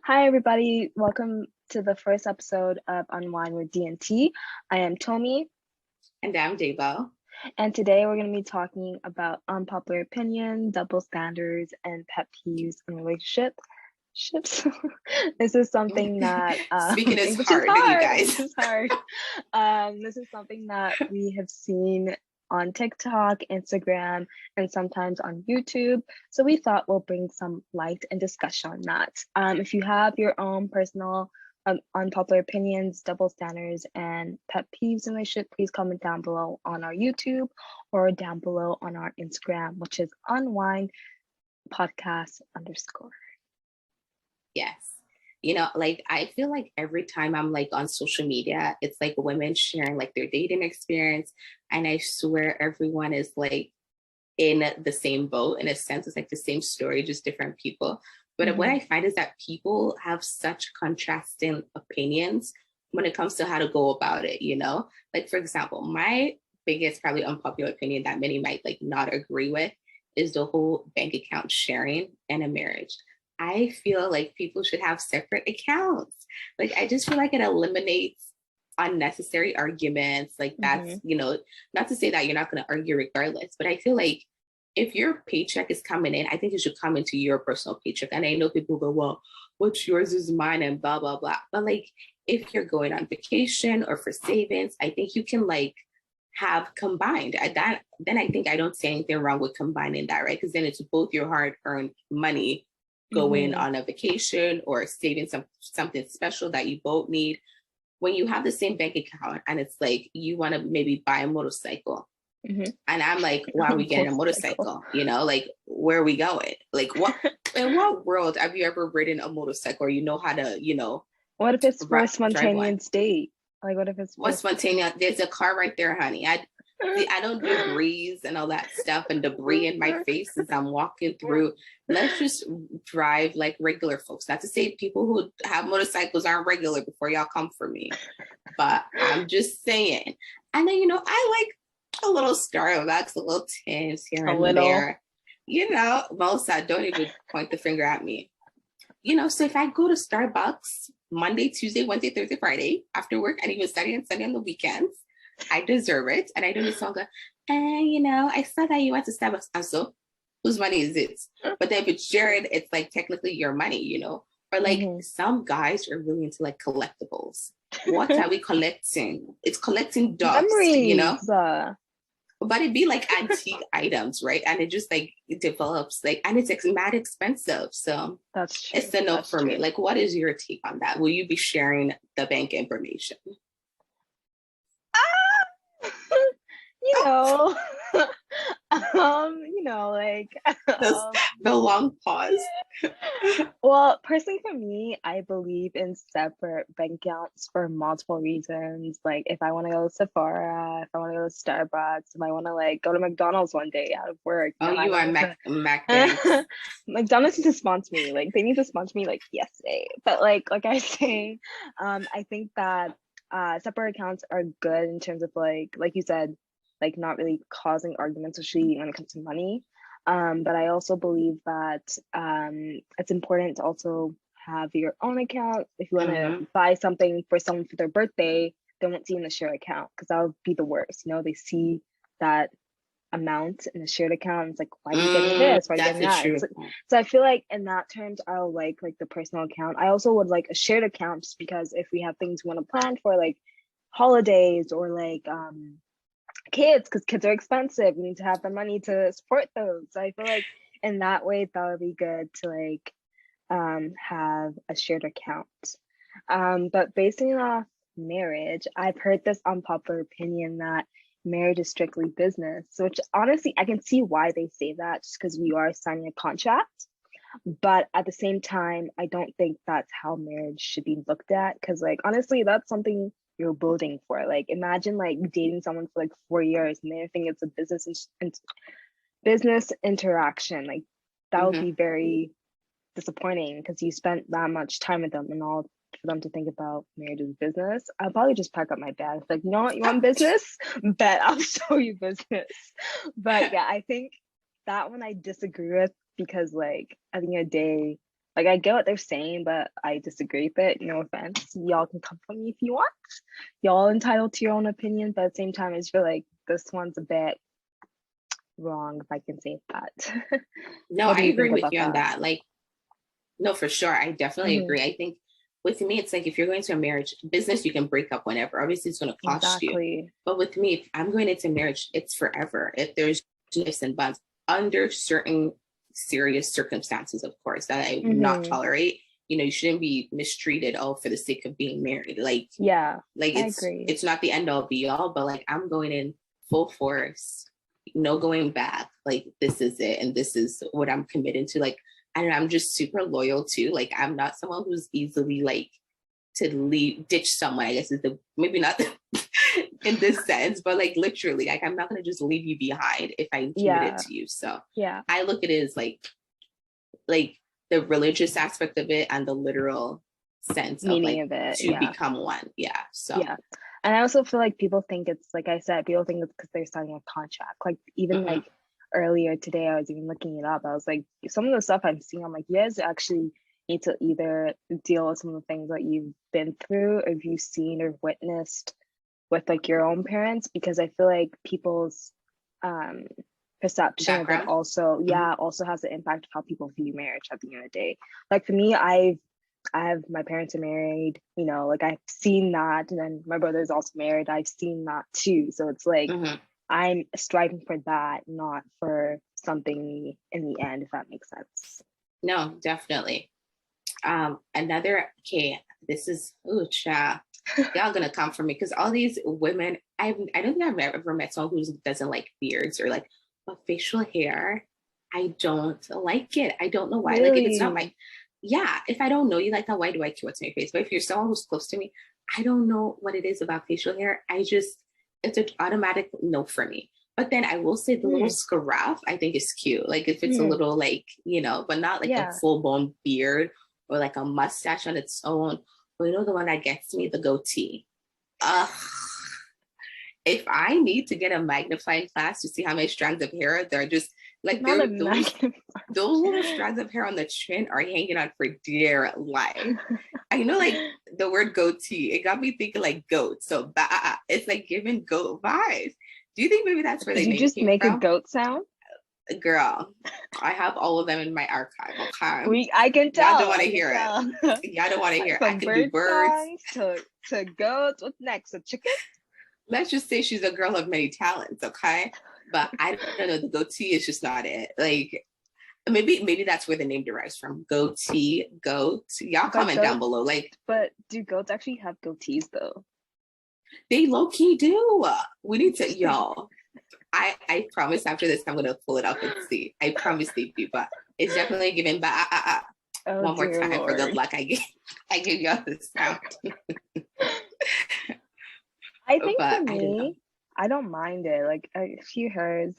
Hi, everybody. Welcome to the first episode of Unwind with D&T. I am Tommy, And I'm Debo. and today we're going to be talking about unpopular opinion, double standards, and pet peeves in relationships. This is something that Speaking is English is hard, you hard. guys. English is hard. This is something that we have seen on TikTok, Instagram, and sometimes on YouTube. So we thought we'll bring some light and discussion on that. If you have your own personal unpopular opinions, double standards, and pet peeves in relationship, please comment down below on our YouTube or down below on our Instagram, which is unwind podcast underscore. Yes. I feel like every time I'm like on social media, it's like women sharing like their dating experience. And I swear everyone is like in the same boat in a sense. It's like the same story, just different people. But what I find is that people have such contrasting opinions when it comes to how to go about it, you know? Like, for example, my biggest, probably unpopular opinion that many might like not agree with is the whole bank account sharing in a marriage. I feel like people should have separate accounts. Like, I just feel like it eliminates unnecessary arguments. Like, that's, not to say that you're not going to argue regardless, but I feel like if your paycheck is coming in, I think it should come into your personal paycheck. And I know people go, well, what's yours is mine and blah, blah, blah. But like, if you're going on vacation or for savings, I think you can like have combined that. Then I think I don't see anything wrong with combining that, right? Because then it's both your hard-earned money going on a vacation or saving something special that you both need. When you have the same bank account and it's like you want to maybe buy a motorcycle, and I'm like, why are we getting a motorcycle? You know, like, where are we going? Like, what in what world have you ever ridden a motorcycle or you know how to, what if it's for a spontaneous date? Like, what if it's what's spontaneous? There's a car right there, honey. I don't do breeze and all that stuff and debris in my face as I'm walking through. Let's just drive like regular folks. Not to say people who have motorcycles aren't regular before y'all come for me, but I'm just saying. And then, I like a little Starbucks, a little tints here and there. Most don't even point the finger at me. So if I go to Starbucks Monday, Tuesday, Wednesday, Thursday, Friday after work, and even Saturday and Sunday on the weekends, I deserve it. And I don't need someone go, I saw that you went to Starbucks. And so whose money is it? But then if it's shared, it's like technically your money, Or like some guys are really into like collectibles. What are we collecting? It's collecting dogs, Memories. But it'd be like antique items, right? And it just like it develops like, and it's mad expensive. So that's true. It's a no for me. Like, what is your take on that? Will you be sharing the bank information? Like the long pause. Well, personally for me, I believe in separate bank accounts for multiple reasons. Like if I want to go to Sephora, if I want to go to Starbucks, if I want to like go to McDonald's one day out of work. Oh, you are Mac McDonald's needs to sponsor me. Like they need to sponsor me like yesterday. But like I was saying, I think that separate accounts are good in terms of like you said, like not really causing arguments, especially when it comes to money. But I also believe that it's important to also have your own account. If you want to buy something for someone for their birthday, they won't see in the share account because that would be the worst. They see that amount in the shared account. It's like, why are you getting this? Why are you getting that? So I feel like in that terms, I'll like the personal account. I also would like a shared account just because if we have things we want to plan for like holidays or like kids, because kids are expensive, we need to have the money to support those. So I feel like in that way that would be good to like have a shared account. But basing off marriage, I've heard this unpopular opinion that marriage is strictly business, which honestly I can see why they say that, just because we are signing a contract. But at the same time, I don't think that's how marriage should be looked at, because like honestly that's something you're building for. Like imagine like dating someone for like 4 years and they think it's a business interaction. Like that would be very disappointing because you spent that much time with them, and all for them to think about marriage as business. I'll probably just pack up my bags. Like, you know what, you want business? Bet I'll show you business. But yeah, I think that one I disagree with because like at the end of the day, Like I get what they're saying, but I disagree with it. No offense. Y'all can come for me if you want. Y'all entitled to your own opinion, but at the same time, it's feel like this one's a bit wrong, if I can say that. No, What I do you agree think with about you on that? that. Like, no, for sure. I definitely Hmm. agree. I think with me, it's like if you're going to a marriage business, you can break up whenever. Obviously, it's going to cost you. Exactly. But with me, if I'm going into marriage, it's forever. If there's ifs and buts under certain serious circumstances, of course, that I would not Hmm. tolerate. You know, you shouldn't be mistreated all for the sake of being married. Yeah, Like I agree. it's not the end all be all, but like I'm going in full force, no going back. Like this is it, and this is what I'm committed to. Like and I'm just super loyal too. Like I'm not someone who's easily like to leave ditch someone. I guess is the maybe not in this sense, but like literally, like I'm not gonna just leave you behind if I'm committed Yeah, to you. So yeah. I look at it as like the religious aspect of it and the literal sense of Meaning like of it. to Yeah, become one. Yeah. So yeah. And I also feel like people think it's like I said, people think it's because they're signing a contract. Like even mhm. like earlier today, I was even looking it up. I was like, some of the stuff I'm seeing, I'm like, you guys actually need to either deal with some of the things that you've been through, or you've seen or witnessed with like your own parents, because I feel like people's um perception of it Background. also, Mhm. yeah, also has an impact of how people view marriage at the end of the day. Like for me, I have my parents are married, you know, like I've seen that. And then my brother's also married. I've seen that too. So it's like Mhm. I'm striving for that, not for something in the end, if that makes sense. No, definitely. Another okay, this is ooh, cha. Y'all gonna come for me because all these women, I don't think I've ever met someone who doesn't like beards or like but facial hair. I don't like it. I don't know why. Like if it's not my Really? yeah, if I don't know you like that, why do I care what's on your face? But if you're someone who's close to me, I don't know what it is about facial hair. I just it's an automatic no for me. But then I will say the little Hmm. scruff I think is cute. Like if it's a Hmm. little like, but not like a Yeah. full blown beard or like a mustache on its own. But you know the one that gets me, the goatee. Ugh. If I need to get a magnifying glass to see how many strands of hair, they're just like Not a those magnet. little strands of hair on the chin are hanging on for dear life. I know like the word goatee, it got me thinking like goat. So it's like giving goat vibes. Do you think maybe that's where Did the you name just came make a from? goat sound? Girl, I have all of them in my archive. Okay. I can Y'all don't tell. want to I can hear it. tell. Y'all don't want to hear it. I From can do bird birds. songs to goats. What's next? A chicken? Let's just say she's a girl of many talents, okay? But I don't know, the goatee is just not it. Like maybe that's where the name derives from. Goatee, goat. Y'all But comment down goats. below. Like But do goats actually have goatees though? they low key do. We need to, y'all. I promise after this I'm gonna pull it up and see. I promise they do, but it's definitely given back. Oh One more dear time for good Lord. luck. I give y'all the sound, I think for but I don't know. me, I don't mind it. Like a few hairs.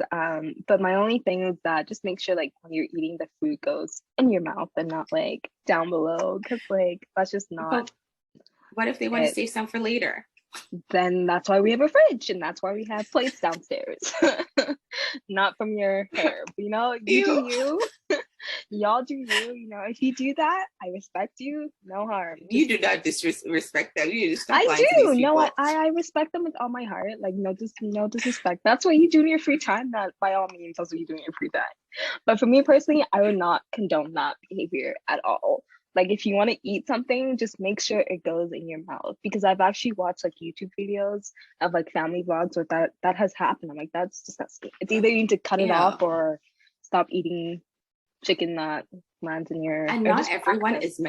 But my only thing is that just make sure like when you're eating, the food goes in your mouth and not like down below, because like that's just not But what if they want to it. save some for later? Then that's why we have a fridge and that's why we have plates downstairs. Not from your hair. But, you know, you do Ew. you. Y'all do you. You know, if you do that, I respect you. No harm. You Just do not disrespect them. You need to stop I lying to do. these No, people. I respect them with all my heart. Like no disrespect. That's what you do in your free time. That by all means, that's what you do in your free time. But for me personally, I would not condone that behavior at all. Like if you want to eat something, just make sure it goes in your mouth. Because I've actually watched like YouTube videos of like family vlogs where that has happened. I'm like, that's disgusting. It's either you need to cut it off Ew. or stop eating chicken that lands in your And or just practice.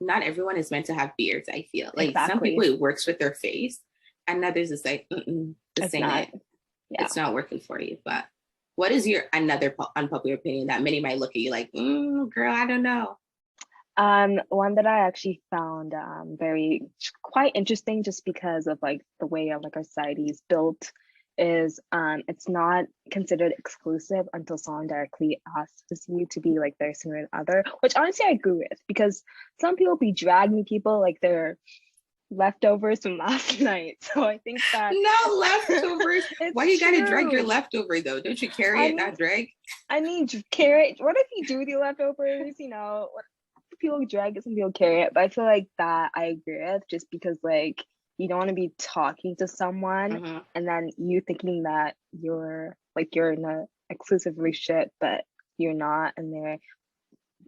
not everyone is meant to have beards, I feel. Like some people Exactly. it works with their face, and others is like, this It's ain't not. it. Yeah. It's not working for you. But what is your another unpopular opinion that many might look at you like, girl, I don't know. One that I actually found very quite interesting just because of like the way like our society is built is it's not considered exclusive until someone directly asks you to be like their significant other, which honestly I agree with because some people be dragging people like they're leftovers from last night. So I think that Not leftovers. Why it's you gotta drag your true. leftover though? Don't you carry I it, mean, not drag? I mean, carrot. What if you do the leftovers? You know, people drag it, some people carry it, but I feel like that I agree with, just because like you don't want to be talking to someone Mm-hmm. and then you thinking that you're in a exclusive relationship, but you're not, and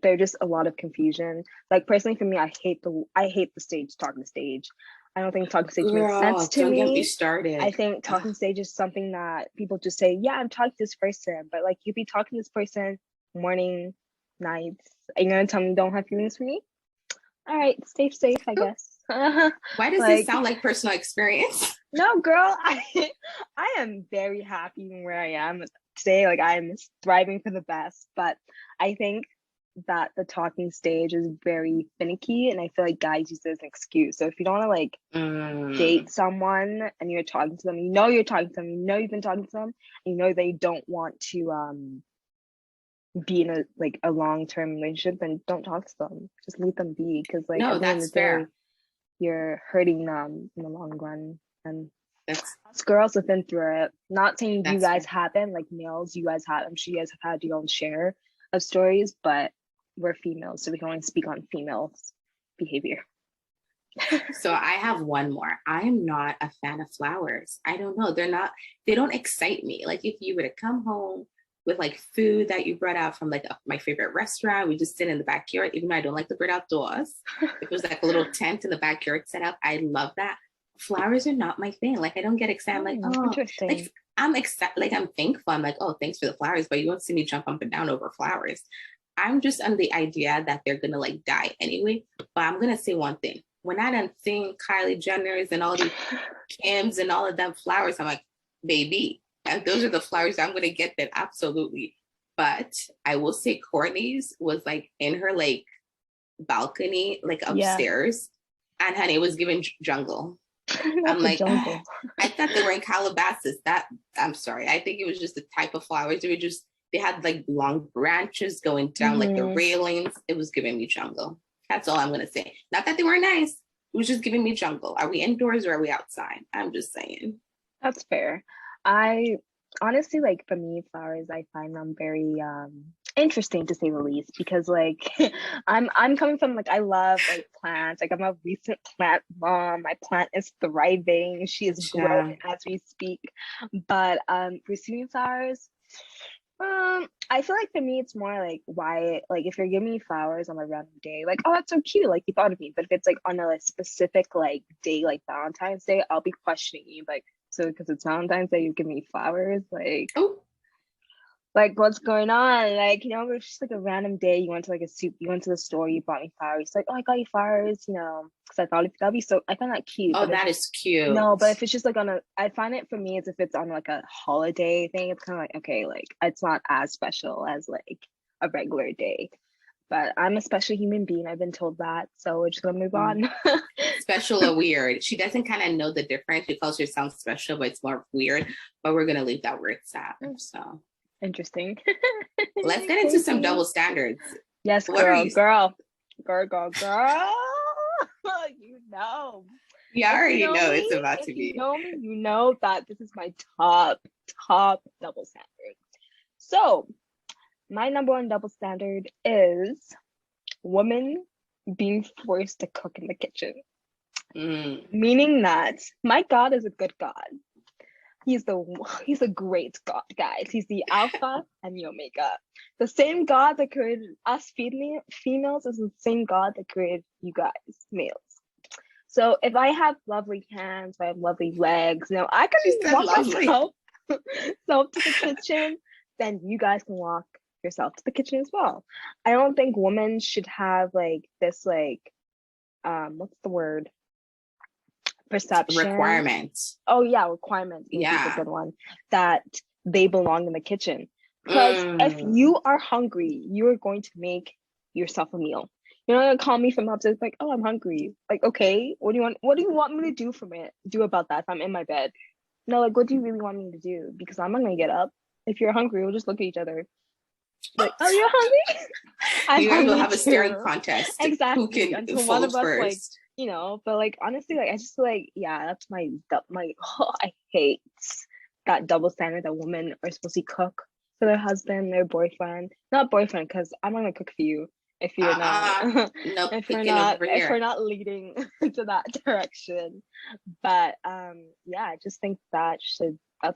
there's just a lot of confusion. Like personally for me, I hate the stage, talking stage. I don't think talking stage makes sense Girl, to don't get me me. I started. think Ugh. talking stage is something that people just say, yeah, I'm talking to this person, but like you be talking to this person morning, nights. Are you gonna tell me you don't have feelings for me? All right, stay safe, I guess. Why does this Like, sound like personal experience? no, girl, I am very happy where I am today. Like I'm thriving for the best, but I think that the talking stage is very finicky, and I feel like guys use it as an excuse. So if you don't want to like Mm, date someone and you're talking to them, you know you're talking to them, you know you've been talking to them, and you know they don't want to be in a long-term relationship, then don't talk to them. Just leave them be, because like no, at the end that's of the day, fair. you're hurting them in the long run. And That's us girls have been through it. Not saying you that's guys fair. haven't, like males, you guys have, I'm sure you guys have had your own share of stories, but we're females, so we can only speak on females' behavior. So I have one more. I am not a fan of flowers. I don't know. They don't excite me. Like if you were to come home with like food that you brought out from like my favorite restaurant, we just sit in the backyard, even though I don't like the bird outdoors. If it was like a little tent in the backyard set up, I love that. Flowers are not my thing. Like I don't get excited. I'm like, oh, Interesting. like I'm excited. Like I'm thankful. I'm like, oh, thanks for the flowers, but you won't see me jump up and down over flowers. I'm just on the idea that they're gonna like die anyway. But I'm gonna say one thing. When I done seen Kylie Jenner's and all these Kims and all of them flowers, I'm like, baby, and those are the flowers I'm gonna get then, absolutely. But I will say Courtney's was like in her like balcony, like Yeah. upstairs, and honey, it was giving jungle. I'm That's a like, jungle. I thought they were in Calabasas. That I'm sorry. I think it was just the type of flowers. They had like long branches going down like the Mm-hmm. railings. It was giving me jungle. That's all I'm gonna say. Not that they weren't nice. It was just giving me jungle. Are we indoors or are we outside? I'm just saying. That's fair. I honestly, like for me, flowers, I find them very interesting to say the least, because like I'm coming from like I love like plants. Like I'm a recent plant mom. My plant is thriving. She is Yeah. growing as we speak. But receiving flowers, I feel like for me it's more like, why, like if you're giving me flowers on a random day, like, oh that's so cute, like you thought of me. But if it's like on a like, specific like day, like Valentine's Day, I'll be questioning you, like, so because it's Valentine's Day you give me flowers, Oh, like what's going on? Like, it's just like a random day. You went to the store, you bought me flowers. Like, oh, I got you flowers, because I thought that'd be so. I find that cute. oh, But if that is cute. no, but if it's just like I find it for me, it's if it's on like a holiday thing, it's kind of like, okay, like it's not as special as like a regular day. But I'm a special human being. I've been told that, so we're just gonna move Mm. on. Special or weird. She doesn't kind of know the difference. She calls herself special, but it's more weird. But we're gonna leave that where it's at. So Interesting. let's get into Thank some double you. standards. Yes, What are girl, you? girl, girl, girl, girl. You know. You If you already know know it's me, about if to you be. know me, you know that this is my top double standard. So, my number one double standard is women being forced to cook in the kitchen. Mm. Meaning that my God is a good God. He's a great God, guys. He's the Alpha and the Omega. The same God that created us females is the same God that created you guys, males. So if I have lovely hands, if I have lovely legs, I can She said walk lovely. myself self to the kitchen, then you guys can walk yourself to the kitchen as well. I don't think women should have like this like what's the word? Perception. Requirements. Oh yeah, requirement. Thank you, is a Yeah. good one. That they belong in the kitchen. Because if Mm. you are hungry, you are going to make yourself a meal. You're not gonna call me from upstairs like, oh, I'm hungry. Like, okay, what do you want me to do about that if I'm in my bed? No, like what do you really want me to do? Because I'm not gonna get up. If you're hungry, we'll just look at each other. Like, oh, you're hungry? I'm You guys will hungry have a staring too. contest. Who Exactly. can Until one fold of us like, first? but like honestly, like I just feel like, yeah, that's my I hate that double standard that women are supposed to cook for their husband, their boyfriend. Not boyfriend, because I'm not gonna cook for you. if you're not No picking over if we're here. not leading to that direction. But yeah, I just think that's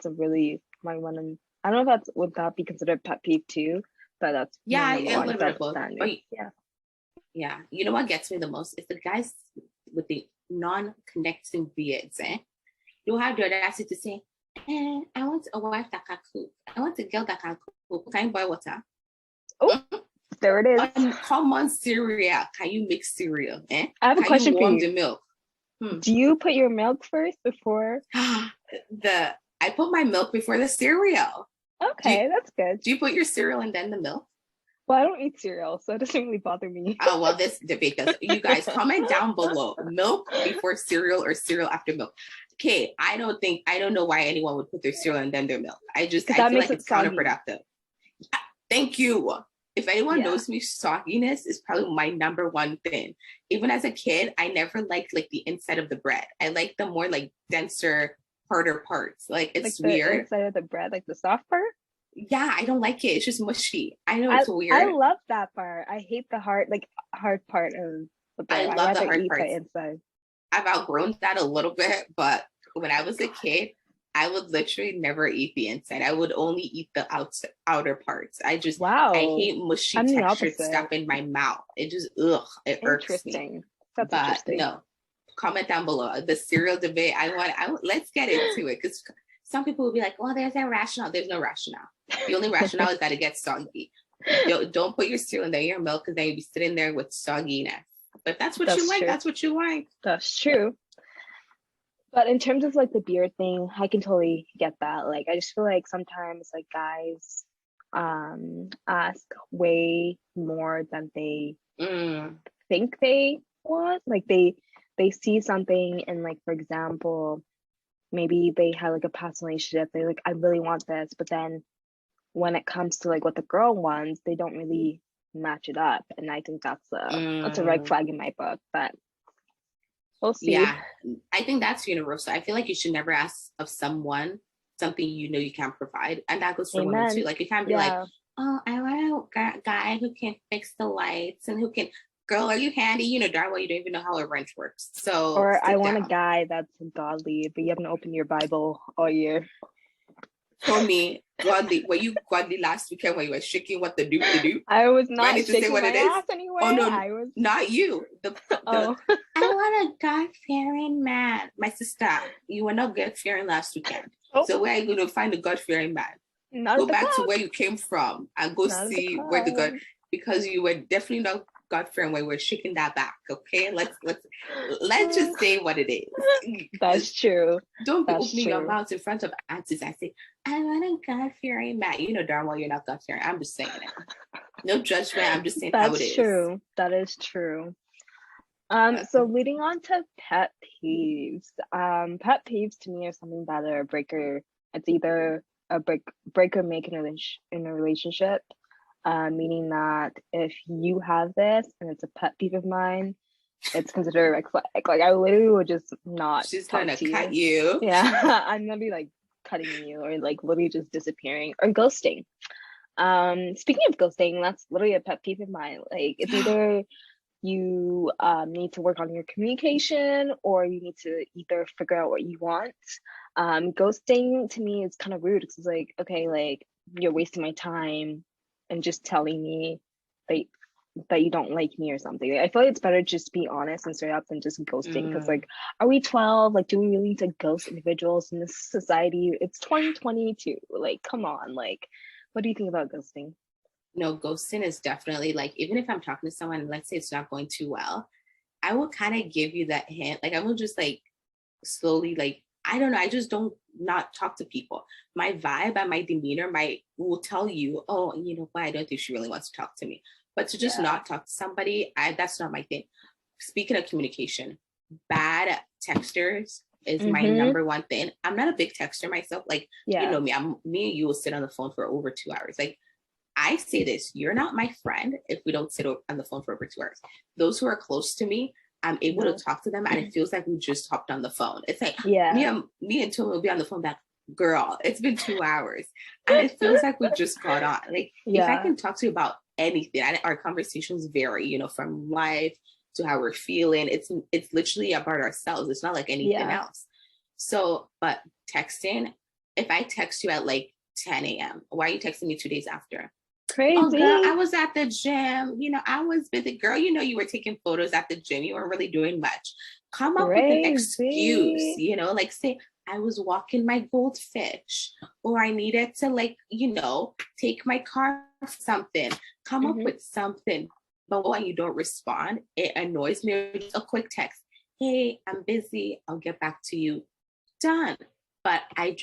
a really my one and I don't know if that's would that be considered pet peeve too, but that's my Yeah, number a one little bit of double both. But standard. Yeah. yeah, you know what gets me the most is the guys with the non-connecting beards. You have the audacity to say, I want a wife that can cook. I want a girl that can cook. Can you boil water? Oh, there it is. Common cereal. Can you make cereal? I have a Can you question for warm you. the milk? Do you put your milk first before? I put my milk before the cereal. Okay, that's good. Do you put your cereal and then the milk? Well, I don't eat cereal, so it doesn't really bother me. Oh, well, this debate does. You guys comment down below. Milk before cereal or cereal after milk. Okay, I don't know why anyone would put their cereal and then their milk. I feel like it's counterproductive. Thank you. If anyone knows me, sogginess is probably my number one thing. Even as a kid, I never liked like the inside of the bread. I like the more like denser, harder parts. Like it's like the weird. Inside of the bread, like the soft part. Yeah, I don't like it. It's just mushy. I know it's weird. I love that part. I hate the hard part of the bread. I love the hard eat parts. the inside. I've outgrown that a little bit, but when I was a kid, I would literally never eat the inside. I would only eat the outer parts. I hate mushy textured stuff in my mouth. It just it irks me. That's interesting. No, comment down below the cereal debate. Let's get into it because some people will be like, well, there's a rationale. There's no rationale. The only rationale is that it gets soggy. Don't put your cereal in your milk because then you'll be sitting there with sogginess. But that's what you like. That's what you like. That's true. But in terms of like the beard thing, I can totally get that. Like, I just feel like sometimes like guys ask way more than they think they want. Like they see something and like, for example, maybe they had like a past relationship. They're like, I really want this. But then when it comes to like what the girl wants, they don't really match it up. And I think that's a red flag in my book. But we'll see. Yeah, I think that's universal. I feel like you should never ask of someone something you know you can't provide. And that goes for women too. Like you can't be like, oh, I want a guy who can fix the lights and who can, girl, are you handy? You know darn well you don't even know how a wrench works. So or I want a guy that's godly, but you haven't opened your Bible all year. For me, godly. Were you godly last weekend when you were shaking what the do? I was not shaking my ass anyway. Oh no, I was not you. I want a God-fearing man. My sister, you were not God-fearing last weekend. So where are you going to find a God-fearing man? Go back to where you came from and go see where the God, because you were definitely not God-fearing when we were shaking that back. Okay, let's just say what it is. That's true. Don't be opening your mouth in front of aunties and say, I want a God-fearing man. You know darn well you're not God-fearing. I'm just saying it. No judgment. I'm just saying how it is. That's true. That is true. So leading on to pet peeves. Pet peeves to me are something that are a breaker. It's either a break or make in a relationship. Meaning that if you have this and it's a pet peeve of mine, it's considered a red flag. Like I literally would just not. She's gonna cut you. Yeah, I'm gonna be like cutting you or like literally just disappearing or ghosting. Speaking of ghosting, that's literally a pet peeve of mine. Like it's either you need to work on your communication or you need to either figure out what you want. Ghosting to me is kind of rude because it's like, okay, like you're wasting my time and just telling me that you don't like me or something. I feel like it's better to just be honest and straight up than just ghosting. Because like, are we 12? Like, do we really need to ghost individuals in this society? It's 2022. Like, come on. Like, what do you think about ghosting? No, ghosting is definitely like, even if I'm talking to someone, let's say it's not going too well, I will kind of give you that hint. Like, I will just like slowly, like, I don't know. I just don't not talk to people. My vibe and my demeanor will tell you, oh, you know what? I don't think she really wants to talk to me. But to just not talk to somebody, that's not my thing. Speaking of communication, bad texters is my number one thing. I'm not a big texter myself. Like, you know me, me and you will sit on the phone for over 2 hours. Like, I say this, you're not my friend if we don't sit on the phone for over 2 hours. Those who are close to me, I'm able to talk to them and it feels like we just hopped on the phone. It's like me and Tony will be on the phone back, girl, it's been 2 hours. And it feels like we just got on. Like if I can talk to you about anything. Our conversations vary, you know, from life to how we're feeling. It's literally about ourselves. It's not like anything else. So, but texting, if I text you at like 10 a.m., why are you texting me 2 days after? Crazy. Oh, girl, I was at the gym. You know, I was busy. Girl, you know, you were taking photos at the gym. You weren't really doing much. Come up with an excuse, you know, like say, I was walking my goldfish, or I needed to, like, you know, take my car for something. Come up with something. But when you don't respond, it annoys me. Just a quick text. Hey, I'm busy. I'll get back to you. Done. But I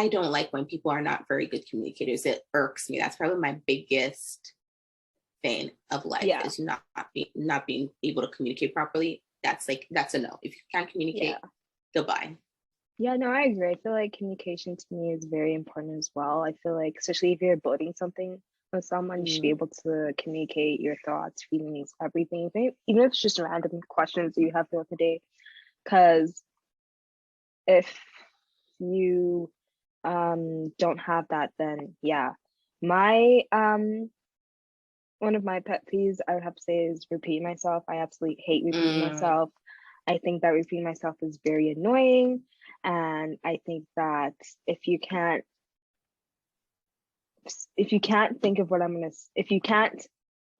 don't like when people are not very good communicators. It irks me. That's probably my biggest thing of life is not being able to communicate properly. That's a no. If you can't communicate, goodbye. Yeah, no, I agree. I feel like communication to me is very important as well. I feel like, especially if you're building something with someone, you should be able to communicate your thoughts, feelings, everything, even if it's just random questions that you have throughout the day. Because if you don't have that, then my one of my pet peeves I would have to say is repeating myself. I absolutely hate repeating myself. I think that repeating myself is very annoying, and I think that if you can't think of what if you can't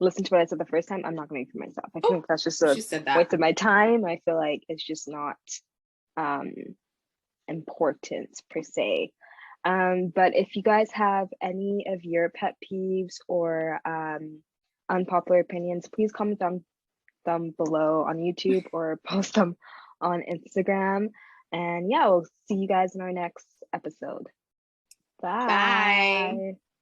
listen to what I said the first time, I'm not going to repeat myself. I think that's just a waste of my time. I feel like it's just not important per se. But if you guys have any of your pet peeves or unpopular opinions, please comment them below on YouTube or post them on Instagram. And we'll see you guys in our next episode. Bye.